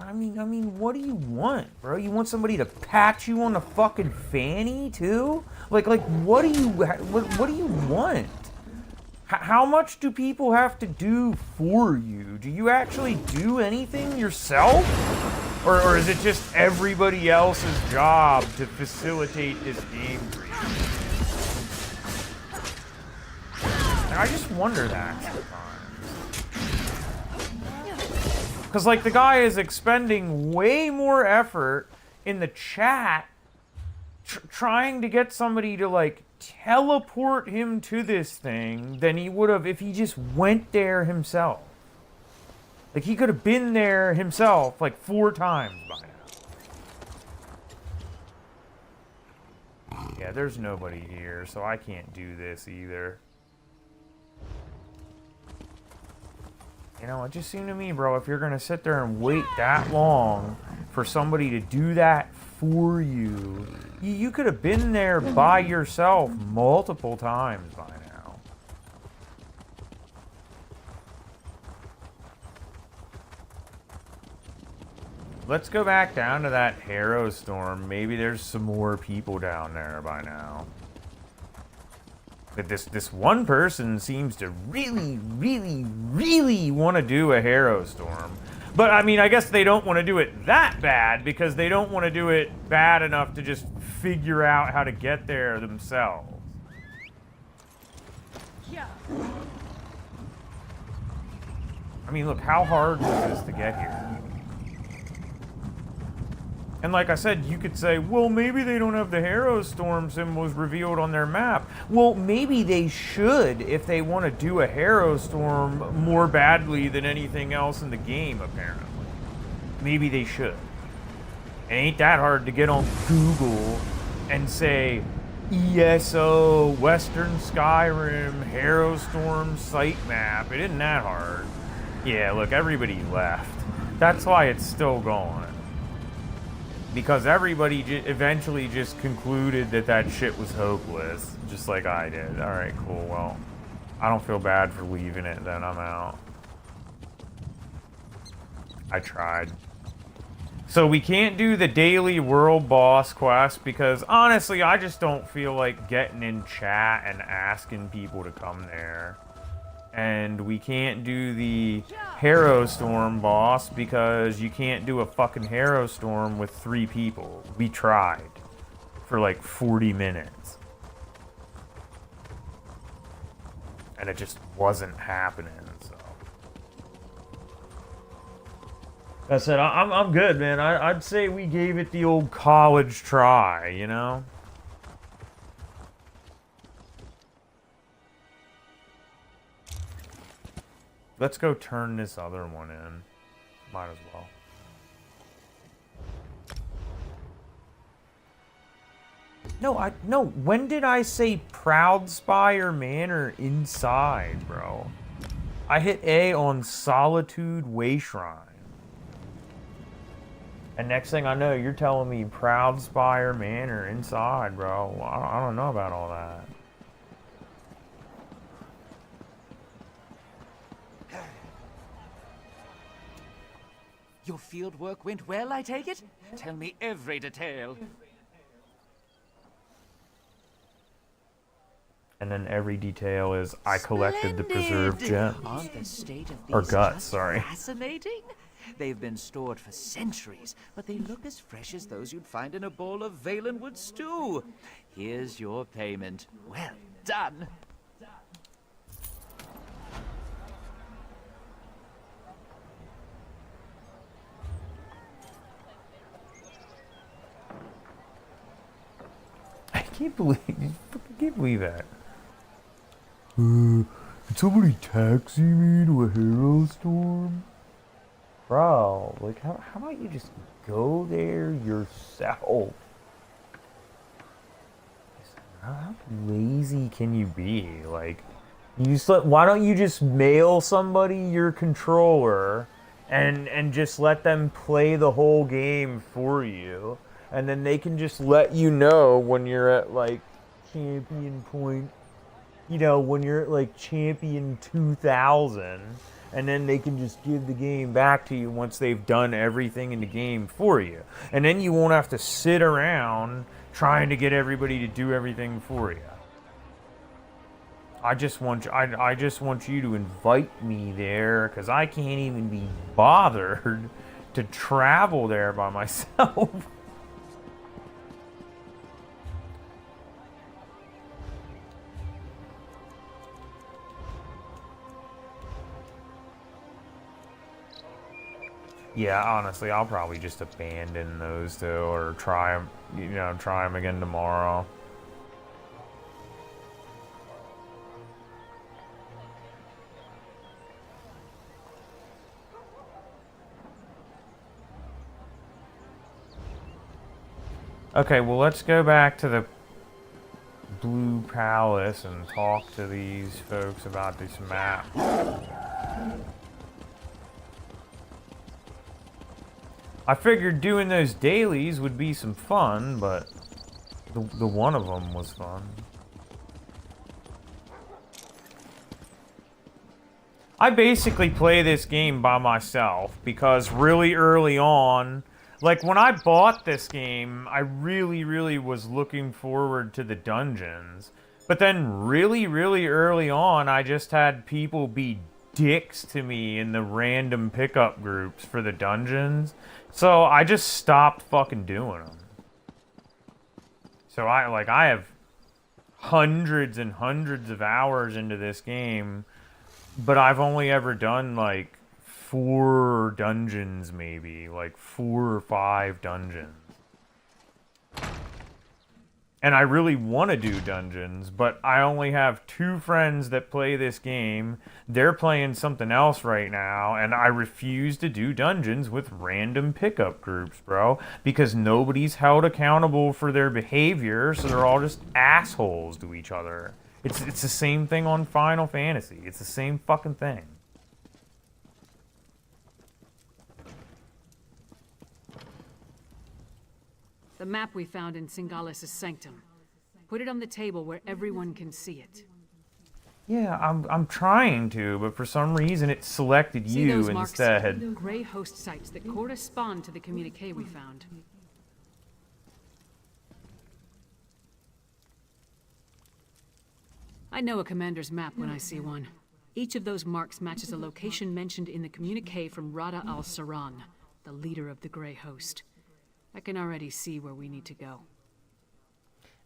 I mean, what do you want, bro? You want somebody to pat you on the fucking fanny too? Like, what do you want? How much do people have to do for you? Do you actually do anything yourself? Or is it just everybody else's job to facilitate this game for you? And I just wonder that sometimes. Because, like, the guy is expending way more effort in the chat trying to get somebody to, like, teleport him to this thing than he would have if he just went there himself. Like, he could have been there himself, like, 4 times by now. Yeah, there's nobody here, so I can't do this either. You know, it just seemed to me, bro, if you're gonna sit there and wait that long for somebody to do that for you, you could have been there by yourself multiple times by now. Let's go back down to that Harrow Storm. Maybe there's some more people down there by now. But this one person seems to really want to do a Harrow Storm. But, I mean, I guess they don't want to do it that bad because they don't want to do it bad enough to just figure out how to get there themselves. Yeah. I mean, look, how hard was this to get here? And like I said, you could say, well, maybe they don't have the Harrow Storm symbols revealed on their map. Well, maybe they should if they want to do a Harrow Storm more badly than anything else in the game, apparently. Maybe they should. It ain't that hard to get on Google and say, ESO, Western Skyrim, Harrow Storm site map. It isn't that hard. Yeah, look, everybody left. That's why it's still going. Because everybody eventually just concluded that that shit was hopeless, just like I did. Alright, cool, well, I don't feel bad for leaving it, then I'm out. I tried. So we can't do the daily world boss quest because, honestly, I just don't feel like getting in chat and asking people to come there. And we can't do the Harrow Storm boss because you can't do a fucking Harrow Storm with 3 people. We tried for like 40 minutes. And it just wasn't happening, so. I said, I'm good, man. I'd say we gave it the old college try, you know? Let's go turn this other one in. Might as well. No, when did I say Proudspire Manor inside, bro? I hit A on Solitude Wayshrine. And next thing I know, you're telling me Proudspire Manor inside, bro. I don't know about all that. Your field work went well, I take it? Tell me every detail. And then every detail is I collected the preserved gems. Aren't the state of these Or guts, just sorry. fascinating? They've been stored for centuries, but they look as fresh as those you'd find in a bowl of Valenwood stew. Here's your payment. Well done. I can't believe that. Did somebody taxi me to a Harrow Storm? Bro, like, how about you just go there yourself? How lazy can you be? Like, why don't you just mail somebody your controller and just let them play the whole game for you? And then they can just let you know when you're at, like, champion point, you know, when you're at, like, champion 2000, and then they can just give the game back to you once they've done everything in the game for you. And then you won't have to sit around trying to get everybody to do everything for you. I just want you to invite me there, because I can't even be bothered to travel there by myself. Yeah, honestly, I'll probably just abandon those two, or try them again tomorrow. Okay, well, let's go back to the Blue Palace and talk to these folks about this map. I figured doing those dailies would be some fun, but the one of them was fun. I basically play this game by myself because really early on, like when I bought this game, I really was looking forward to the dungeons. But then really early on, I just had people be dicks to me in the random pickup groups for the dungeons. So I just stopped fucking doing them. So I have hundreds and hundreds of hours into this game, but I've only ever done like 4 dungeons, maybe like 4 or 5 dungeons. And I really want to do dungeons, but I only have 2 friends that play this game. They're playing something else right now, and I refuse to do dungeons with random pickup groups, bro, because nobody's held accountable for their behavior, so they're all just assholes to each other. It's the same thing on Final Fantasy. It's the same fucking thing. The map we found in Singalis' sanctum. Put it on the table where everyone can see it. Yeah, I'm trying to, but for some reason it selected you instead. Marks? Gray host sites that correspond to the communique we found. I know a commander's map when I see one. Each of those marks matches a location mentioned in the communique from Rada al-Saran, the leader of the Grey Host. I can already see where we need to go.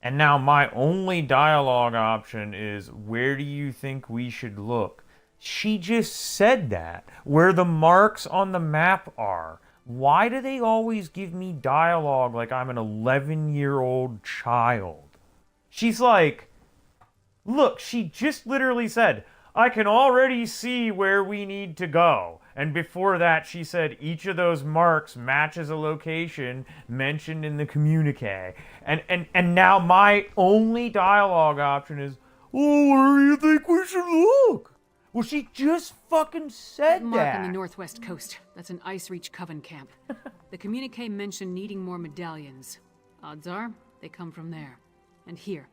And now my only dialogue option is, where do you think we should look? She just said that. Where the marks on the map are. Why do they always give me dialogue like I'm an 11-year-old child? She's like, look, she just literally said, I can already see where we need to go. And before that, she said each of those marks matches a location mentioned in the communique. And now my only dialogue option is, oh, where do you think we should look? Well, she just fucking said that. Mark on the northwest coast. That's an Ice Reach Coven camp. The communique mentioned needing more medallions. Odds are, they come from there. And here,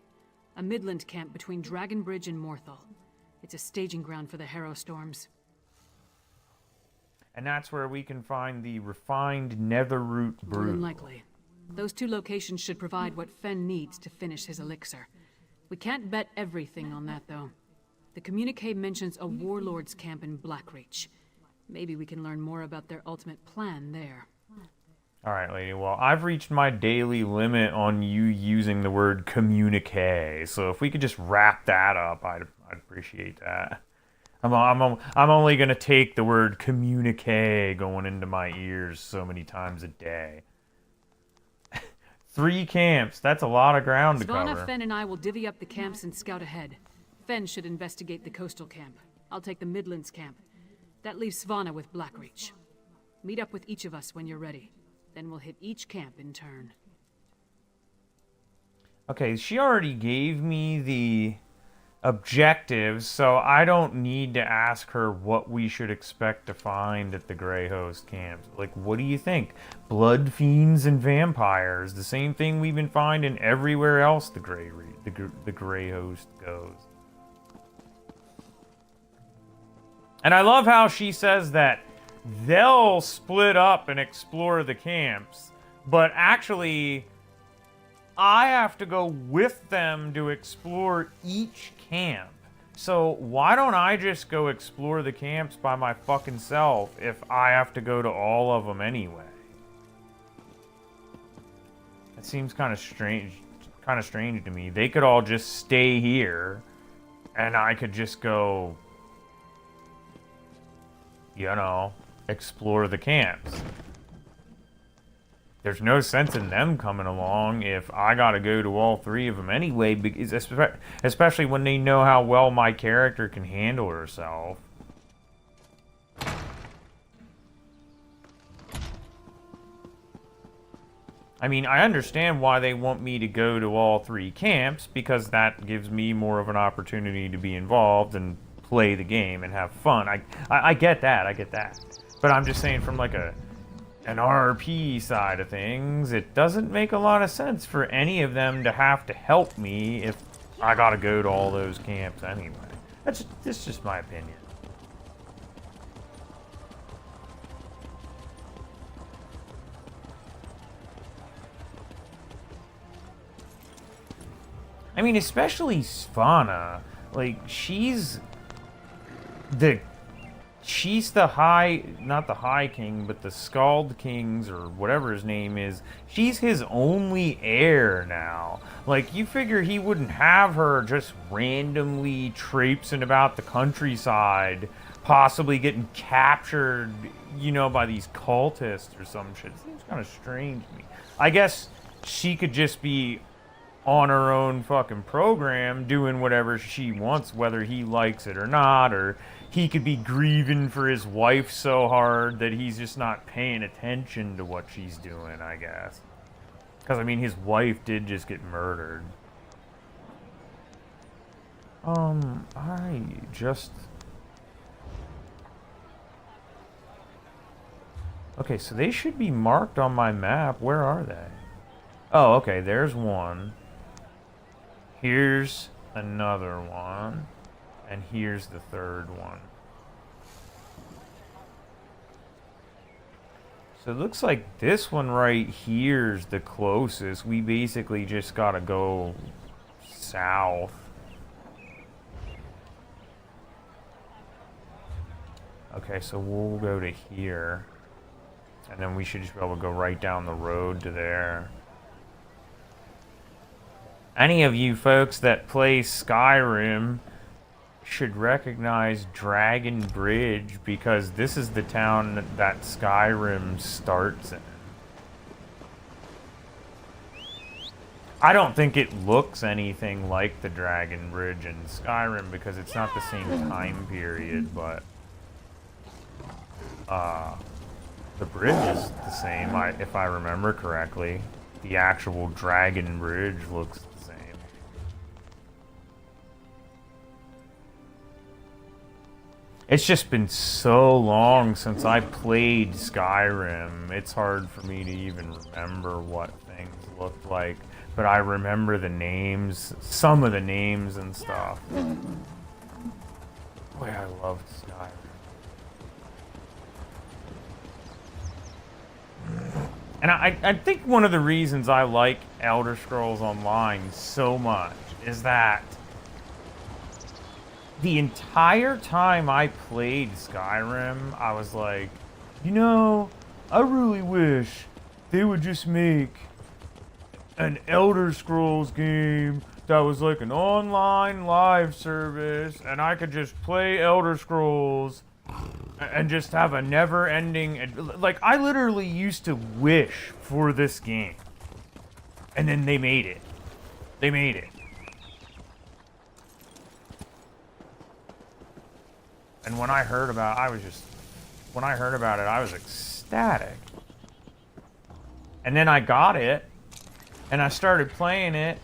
a Midland camp between Dragon Bridge and Morthal. It's a staging ground for the Harrow Storms. And that's where we can find the refined Netherroot brew. More than likely. Those 2 locations should provide what Fen needs to finish his elixir. We can't bet everything on that, though. The communique mentions a warlord's camp in Blackreach. Maybe we can learn more about their ultimate plan there. Alright, lady, well, I've reached my daily limit on you using the word communique, so if we could just wrap that up, I'd appreciate that. I'm only going to take the word communique going into my ears so many times a day. 3 camps, that's a lot of ground to cover. Svanna, Fen, and I will divvy up the camps and scout ahead. Fen should investigate the coastal camp. I'll take the Midlands camp. That leaves Svanna with Blackreach. Meet up with each of us when you're ready. Then we'll hit each camp in turn. Okay, she already gave me the objectives, so I don't need to ask her what we should expect to find at the Grey Host camps. Like, what do you think? Blood fiends and vampires, the same thing we've been finding everywhere else the Grey Host goes. And I love how she says that they'll split up and explore the camps, but actually, I have to go with them to explore each camp. So why don't I just go explore the camps by my fucking self if I have to go to all of them anyway? It seems kind of strange to me. They could all just stay here, and I could just go, you know, explore the camps. There's no sense in them coming along if I gotta go to all three of them anyway, because especially when they know how well my character can handle herself. I mean, I understand why they want me to go to all three camps, because that gives me more of an opportunity to be involved and play the game and have fun. I get that, But I'm just saying from like an RP side of things, it doesn't make a lot of sense for any of them to have to help me if I gotta go to all those camps anyway. That's just my opinion. I mean, especially Svanna, like, she's the high, not the High King, but the Scald King's, or whatever his name is. She's his only heir now. Like, you figure he wouldn't have her just randomly traipsing about the countryside, possibly getting captured, you know, by these cultists or some shit. It seems kind of strange to me. I guess she could just be on her own fucking program, doing whatever she wants, whether he likes it or not, or he could be grieving for his wife so hard that he's just not paying attention to what she's doing, I guess. Because, I mean, his wife did just get murdered. Okay, so they should be marked on my map. Where are they? Oh, okay, there's one. Here's another one. And here's the third one. So it looks like this one right here's the closest. We basically just gotta go south. Okay, so we'll go to here. And then we should just be able to go right down the road to there. Any of you folks that play Skyrim should recognize Dragon Bridge, because this is the town that Skyrim starts in. I don't think it looks anything like the Dragon Bridge in Skyrim because it's not the same time period, but the bridge is the same, if I remember correctly. The actual Dragon Bridge looks the same. It's just been so long since I played Skyrim. It's hard for me to even remember what things looked like. But I remember the names, some of the names and stuff. Boy, I loved Skyrim. And I think one of the reasons I like Elder Scrolls Online so much is that the entire time I played Skyrim, I was like, you know, I really wish they would just make an Elder Scrolls game that was like an online live service, and I could just play Elder Scrolls and just have a never-ending... Like, I literally used to wish for this game. And then they made it. They made it. And when I heard about it, I was ecstatic. And then I got it, and I started playing it,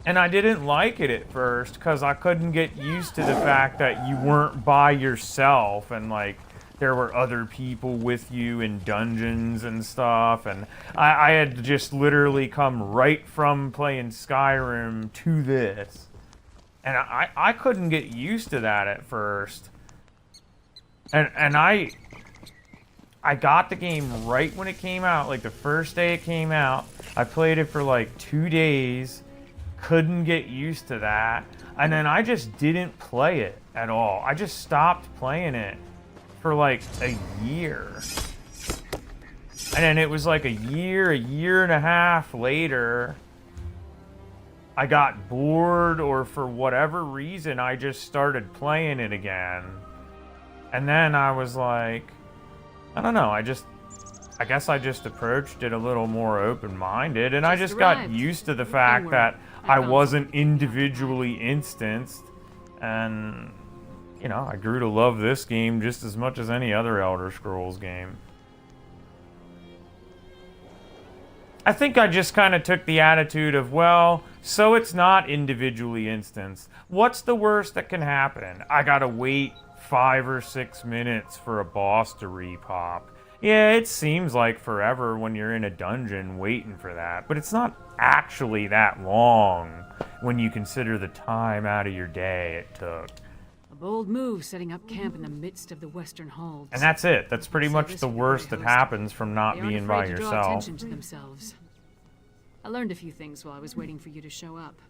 and I didn't like it at first because I couldn't get used to the fact that you weren't by yourself, and like there were other people with you in dungeons and stuff, and I had just literally come right from playing Skyrim to this. And I couldn't get used to that at first. And I got the game right when it came out, like the first day it came out. I played it for like 2 days, couldn't get used to that, and then I just didn't play it at all. I just stopped playing it for like a year. And then it was like a year and a half later, I got bored, or for whatever reason, I just started playing it again. And then I was like, I don't know, I guess I just approached it a little more open-minded, and I just got used to the fact that I wasn't individually instanced, and, you know, I grew to love this game just as much as any other Elder Scrolls game. I think I just kind of took the attitude of, well, so it's not individually instanced. What's the worst that can happen? I gotta wait 5 or 6 minutes for a boss to repop. Yeah, it seems like forever when you're in a dungeon waiting for that, but it's not actually that long when you consider the time out of your day it took. A bold move setting up camp in the midst of the Western Holds. And that's it. That's pretty much the worst that happens from not being by yourself. Draw attention to themselves. I learned a few things while I was waiting for you to show up.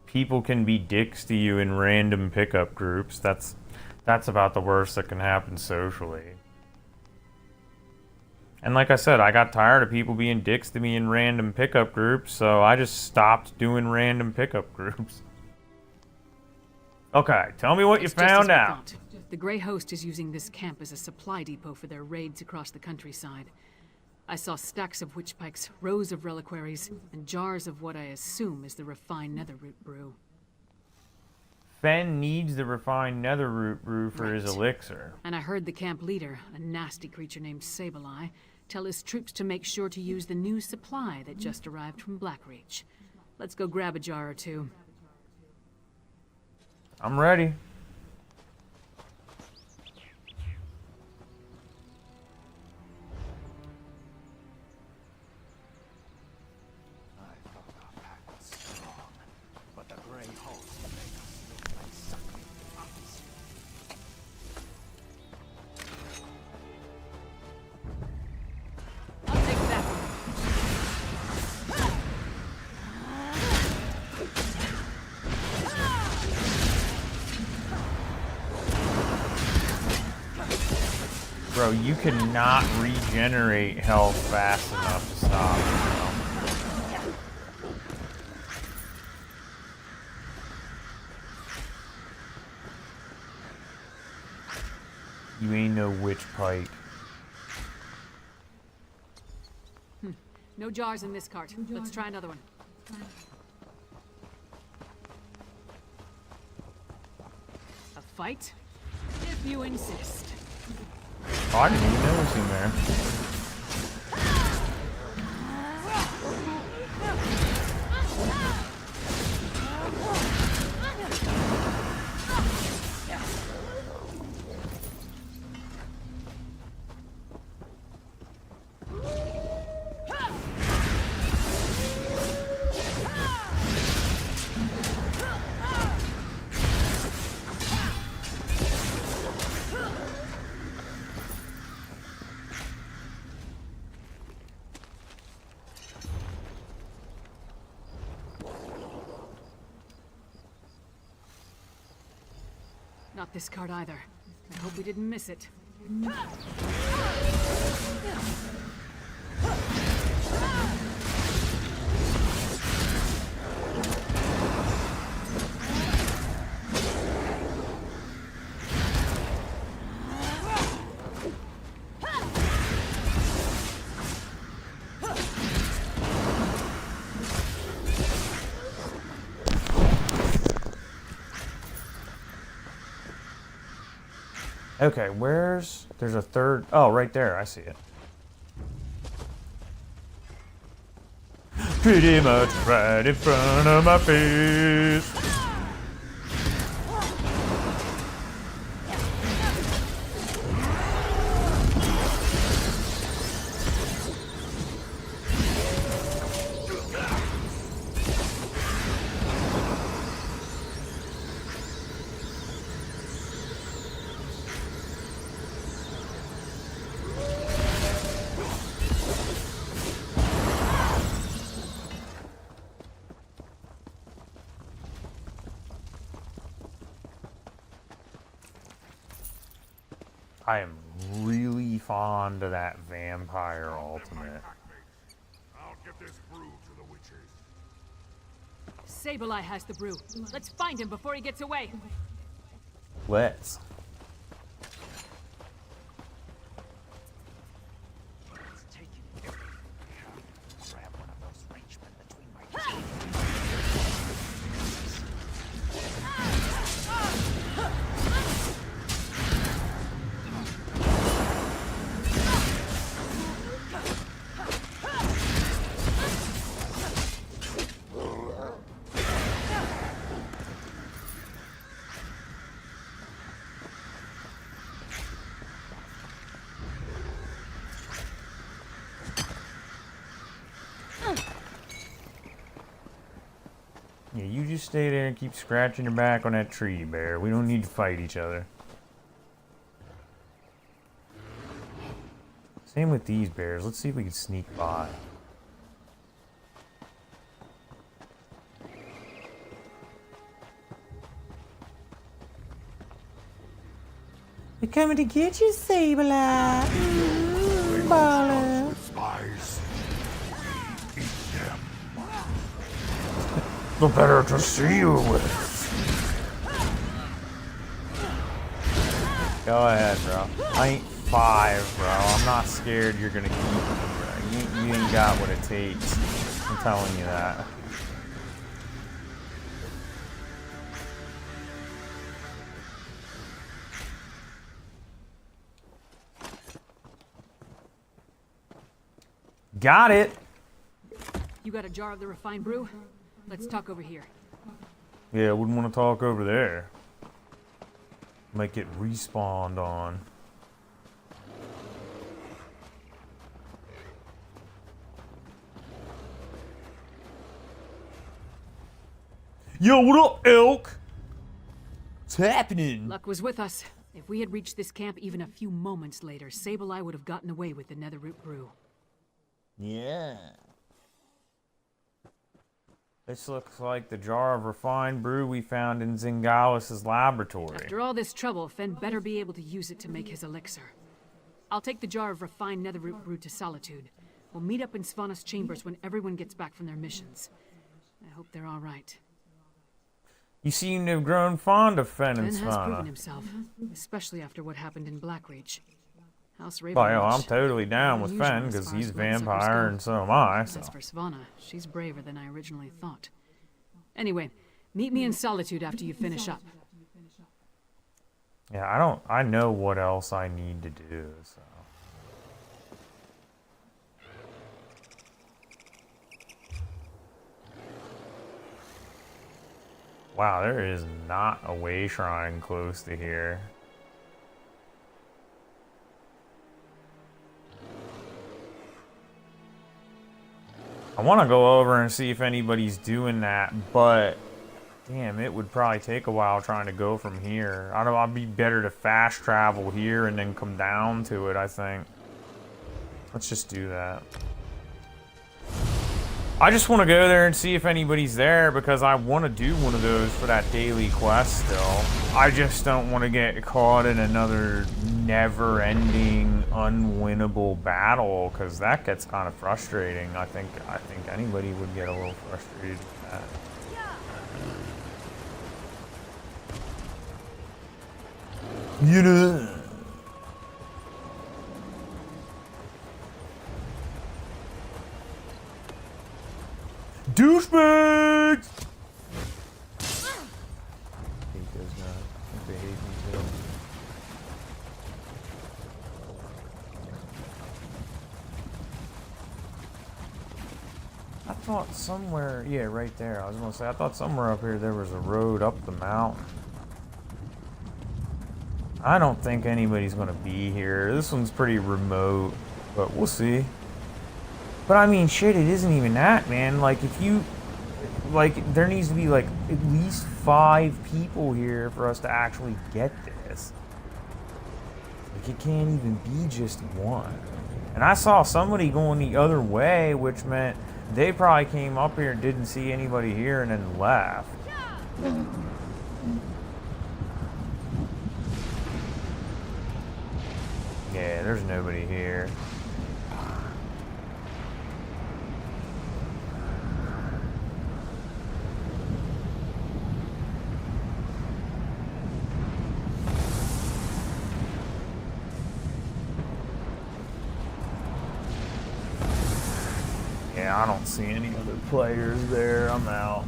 People can be dicks to you in random pickup groups. That's about the worst that can happen socially. And like I said, I got tired of people being dicks to me in random pickup groups, so I just stopped doing random pickup groups. Okay, tell me what you found out. The Grey Host is using this camp as a supply depot for their raids across the countryside. I saw stacks of witch pikes, rows of reliquaries, and jars of what I assume is the refined netherroot brew. Fen needs the refined netherroot brew for his elixir. And I heard the camp leader, a nasty creature named Sableye, tell his troops to make sure to use the new supply that just arrived from Blackreach. Let's go grab a jar or two. I'm ready. Bro, you cannot regenerate health fast enough to stop, you know? You ain't no witch pike. No jars in this cart. Let's try another one. A fight? If you insist. Oh, I didn't even notice him there. Not this card either. I hope we didn't miss it. Okay, there's a third, oh, right there, I see it. Pretty much right in front of my face. I am really fond of that vampire ultimate. I'll get this brew to the witches. Sableye has the brew. Let's find him before he gets away. Let's. It's taking everything. Grab one of those ranchmen between my teeth. Yeah, you just stay there and keep scratching your back on that tree, Bear. We don't need to fight each other. Same with these bears. Let's see if we can sneak by. They're coming to get you, Sableye. Baller. Spies. Eat them. The better to see you with. Go ahead, bro. I ain't 5, bro. I'm not scared you're gonna keep me, bro. You ain't got what it takes. I'm telling you that. Got it. You got a jar of the refined brew? Let's talk over here. Yeah, I wouldn't want to talk over there. Might get respawned on. Yo, what up, elk? What's happening? Luck was with us. If we had reached this camp even a few moments later, Sableye would have gotten away with the Netherroot brew. Yeah. This looks like the jar of refined brew we found in Zingalis' laboratory. After all this trouble, Fen better be able to use it to make his elixir. I'll take the jar of refined Netherroot brew to Solitude. We'll meet up in Svanna's chambers when everyone gets back from their missions. I hope they're all right. You seem to have grown fond of Fen and Fen has proven Svanna. himself, especially after what happened in Blackreach. House Oh, yeah, I'm Ravenwatch, totally down with unusual Fen as because far he's as a bloodsuckers vampire go. and so am I. So. As for Svanna, she's braver than I originally thought. Anyway, meet me in Solitude after you finish up. Yeah, I know what else I need to do, so. Wow, there is not a way shrine close to here. I want to go over and see if anybody's doing that, but damn, it would probably take a while trying to go from here. I'd be better to fast travel here and then come down to it, I think. Let's just do that. I just want to go there and see if anybody's there because I want to do one of those for that daily quest still. I just don't want to get caught in another never-ending, unwinnable battle because that gets kind of frustrating. I think anybody would get a little frustrated with that. You know. Douchebags! Hate those guys. I think they hate me too. I thought somewhere, yeah, right there. I was gonna say, I thought somewhere up here there was a road up the mountain. I don't think anybody's gonna be here. This one's pretty remote, but we'll see. But I mean, shit, it isn't even that, man. Like, if you, like, there needs to be, like, at least 5 people here for us to actually get this. Like, it can't even be just one. And I saw somebody going the other way, which meant they probably came up here and didn't see anybody here and then left. Yeah, there's nobody here. Yeah, I don't see any other players there. I'm out.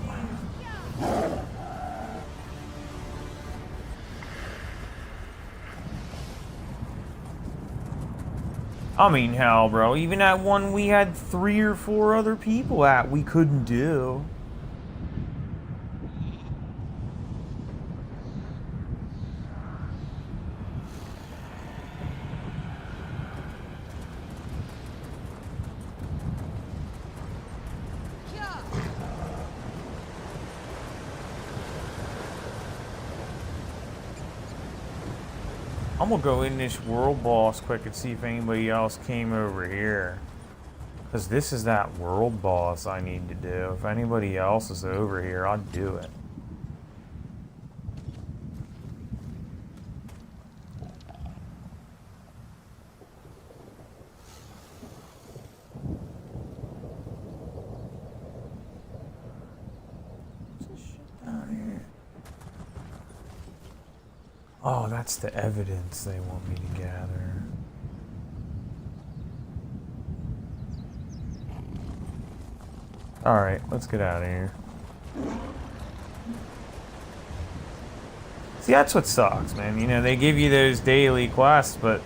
I mean, hell, bro. Even at one we had 3 or 4 other people at, we couldn't do. I'm gonna go in this world boss quick and see if anybody else came over here. Because this is that world boss I need to do. If anybody else is over here, I'll do it. What's this shit down here? Oh, that's the evidence they want me to gather. Alright, let's get out of here. See, that's what sucks, man. You know, they give you those daily quests, but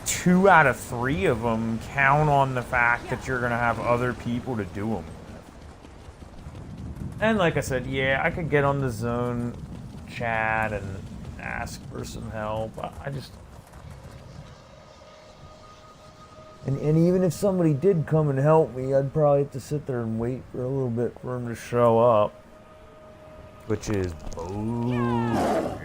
2 out of 3 of them count on the fact that you're going to have other people to do them with. And like I said, yeah, I could get on the zone chat and ask for some help. I just... And even if somebody did come and help me, I'd probably have to sit there and wait for a little bit for him to show up. Which is... Oh.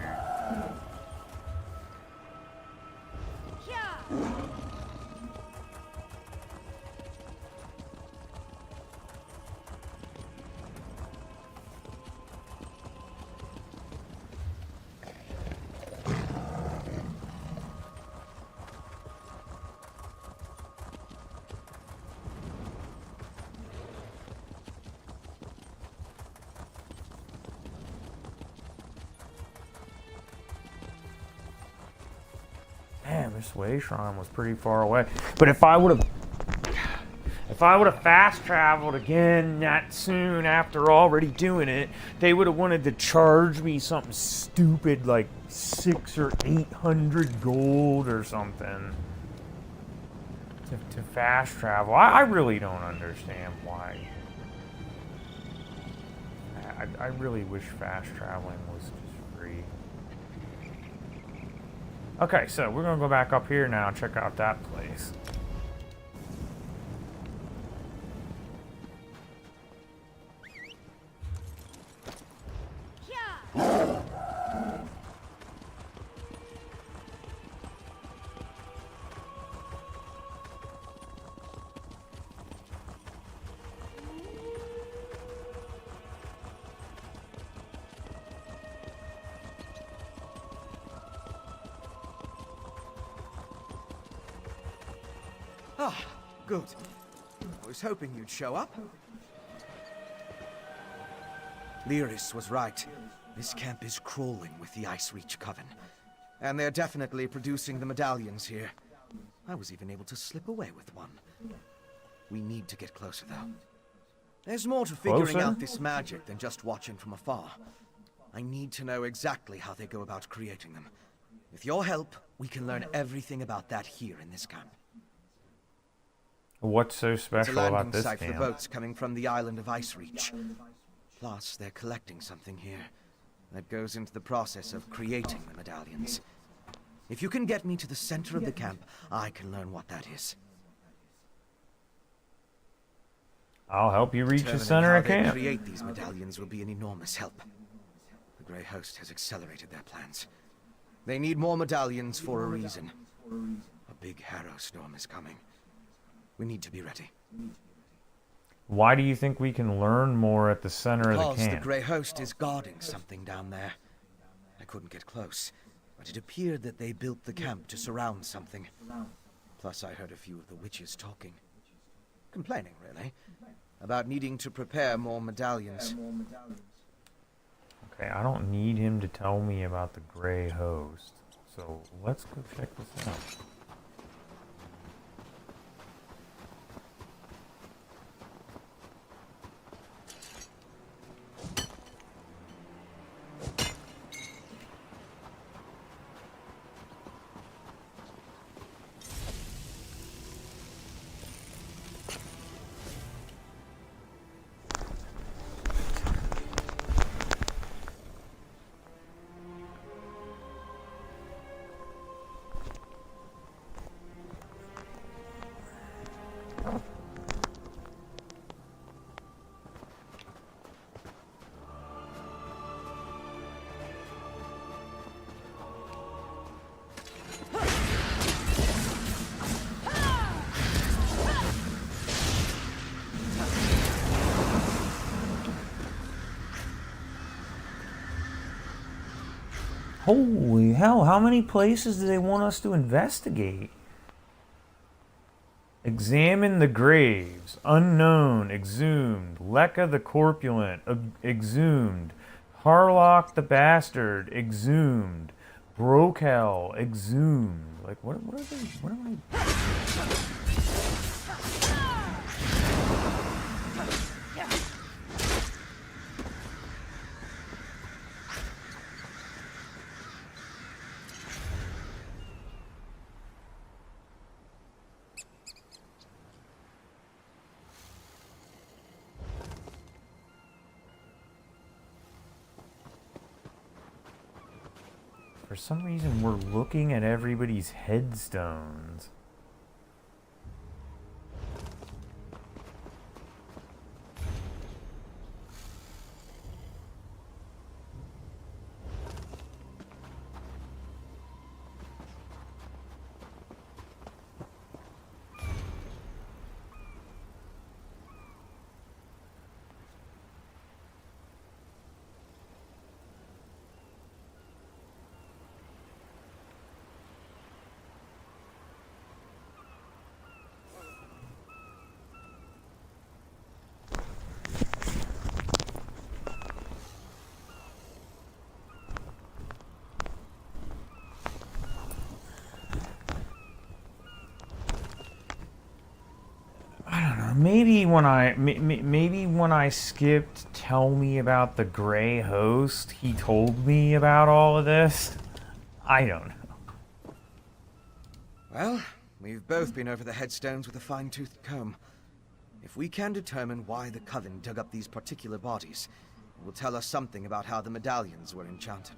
This way shrine was pretty far away. But if I would have fast traveled again that soon after already doing it, they would have wanted to charge me something stupid like 600 or 800 gold or something to fast travel. I really don't understand why. I really wish fast traveling was just free. Okay, so we're gonna go back up here now and check out that place. Ah, good. I was hoping you'd show up. Lyris was right. This camp is crawling with the Ice Reach Coven. And they're definitely producing the medallions here. I was even able to slip away with one. We need to get closer, though. There's more to figuring out this magic than just watching from afar. I need to know exactly how they go about creating them. With your help, we can learn everything about that here in this camp. What's so special about this site camp? for boats coming from the island of Ice Reach. Plus, they're collecting something here that goes into the process of creating the medallions. If you can get me to the center of the camp, I can learn what that is. I'll help you reach the center of camp. Create these medallions will be an enormous help. The Grey Host has accelerated their plans. They need more medallions for a reason. A big harrow storm is coming. We need to be ready. Why do you think we can learn more at the center of the Because camp? the Grey Host is guarding something down there. I couldn't get close. but it appeared that they built the camp to surround something. Plus, I heard a few of the witches talking. Complaining, really, about needing to prepare more medallions. Okay, I don't need him to tell me about the Grey Host. So let's go check this out. Holy hell, how many places do they want us to investigate? Examine the graves. Unknown, exhumed. Lekka the corpulent, exhumed. Harlock the bastard, exhumed. Brokel, exhumed. Like, what are they, what am I... For some reason, we're looking at everybody's headstones. Maybe when I skipped tell me about the Grey Host, he told me about all of this. I don't know. Well, we've both been over the headstones with a fine-toothed comb. If we can determine why the Coven dug up these particular bodies, it will tell us something about how the medallions were enchanted.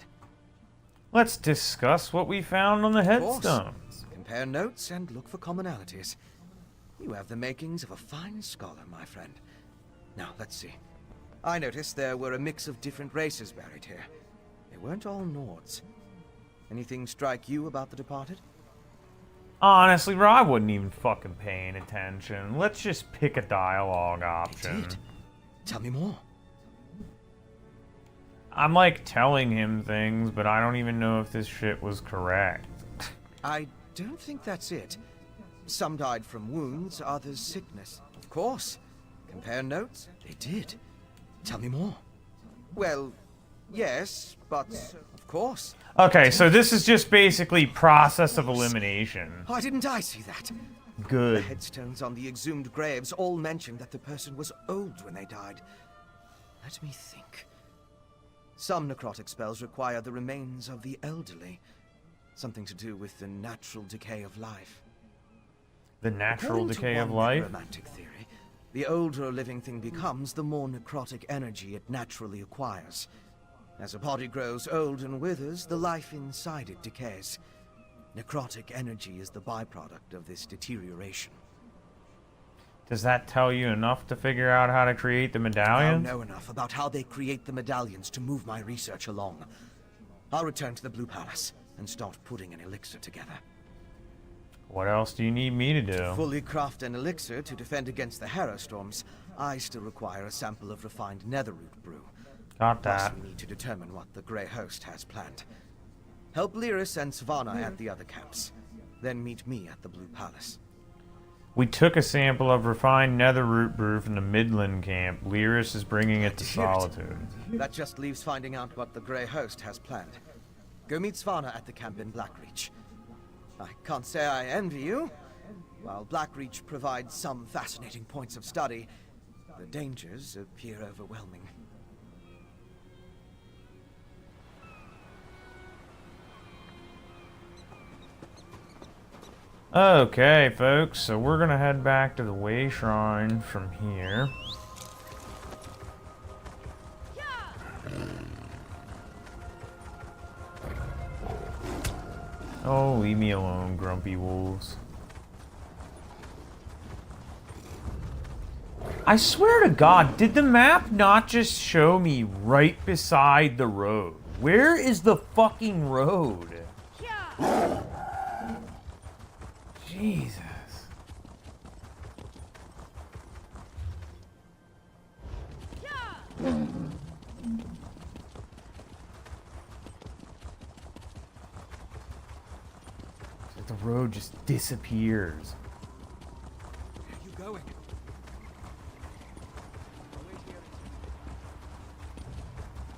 Let's discuss what we found on the headstones. Compare notes and look for commonalities. You have the makings of a fine scholar, my friend. Now, let's see. I noticed there were a mix of different races buried here. They weren't all Nords. Anything strike you about the departed? Honestly, bro, I wasn't even fucking paying attention. Let's just pick a dialogue option. They did. Tell me more. I'm like telling him things, but I don't even know if this shit was correct. I don't think that's it. Some died from wounds, others sickness. Of course. Compare notes? They did. Tell me more. Well, yes, but of course. Okay, so this is just basically process of elimination. Why didn't I see that? Good. The headstones on the exhumed graves all mentioned that the person was old when they died. Let me think. Some necrotic spells require the remains of the elderly. Something to do with the natural decay of life. The natural According decay to of one life? necromantic theory, the older a living thing becomes, the more necrotic energy it naturally acquires. As a body grows old and withers, the life inside it decays. Necrotic energy is the byproduct of this deterioration. Does that tell you enough to figure out how to create the medallions? I know enough about how they create the medallions to move my research along. I'll return to the Blue Palace and start putting an elixir together. What else do you need me to do? To fully craft an elixir to defend against the Harrow Storms, I still require a sample of refined netherroot brew. Got Plus, that. we need to determine what the Grey Host has planned. Help Lyris and Svanna at the other camps. Then meet me at the Blue Palace. We took a sample of refined netherroot brew from the Midland camp. Lyris is bringing it to Hear it. Solitude. That just leaves finding out what the Grey Host has planned. Go meet Svanna at the camp in Blackreach. I can't say I envy you. While Blackreach provides some fascinating points of study, the dangers appear overwhelming. Okay, folks, so we're gonna head back to the Way Shrine from here. Oh, leave me alone, grumpy wolves. I swear to God, did the map not just show me right beside the road? Where is the fucking road? Jesus. The road just disappears. Where are you going?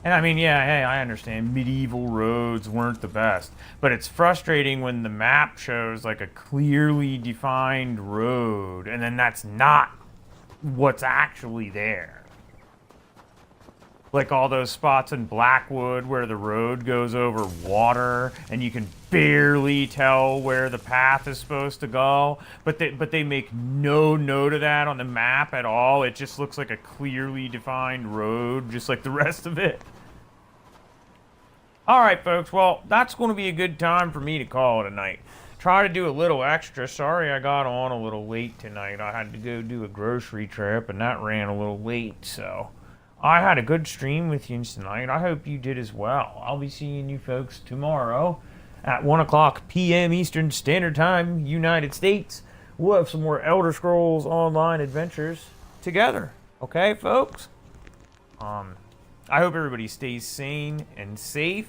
And I mean, yeah, hey, I understand medieval roads weren't the best, but it's frustrating when the map shows like a clearly defined road, and then that's not what's actually there. Like all those spots in Blackwood where the road goes over water, and you can barely tell where the path is supposed to go, but they make no note of that on the map at all. It just looks like a clearly defined road, just like the rest of it. Alright, folks, well, that's going to be a good time for me to call it a night. Try to do a little extra. Sorry I got on a little late tonight. I had to go do a grocery trip, and that ran a little late, so I had a good stream with you tonight. I hope you did as well. I'll be seeing you folks tomorrow at 1 o'clock p.m. Eastern Standard Time, United States. We'll have some more Elder Scrolls Online adventures together. Okay, folks? I hope everybody stays sane and safe.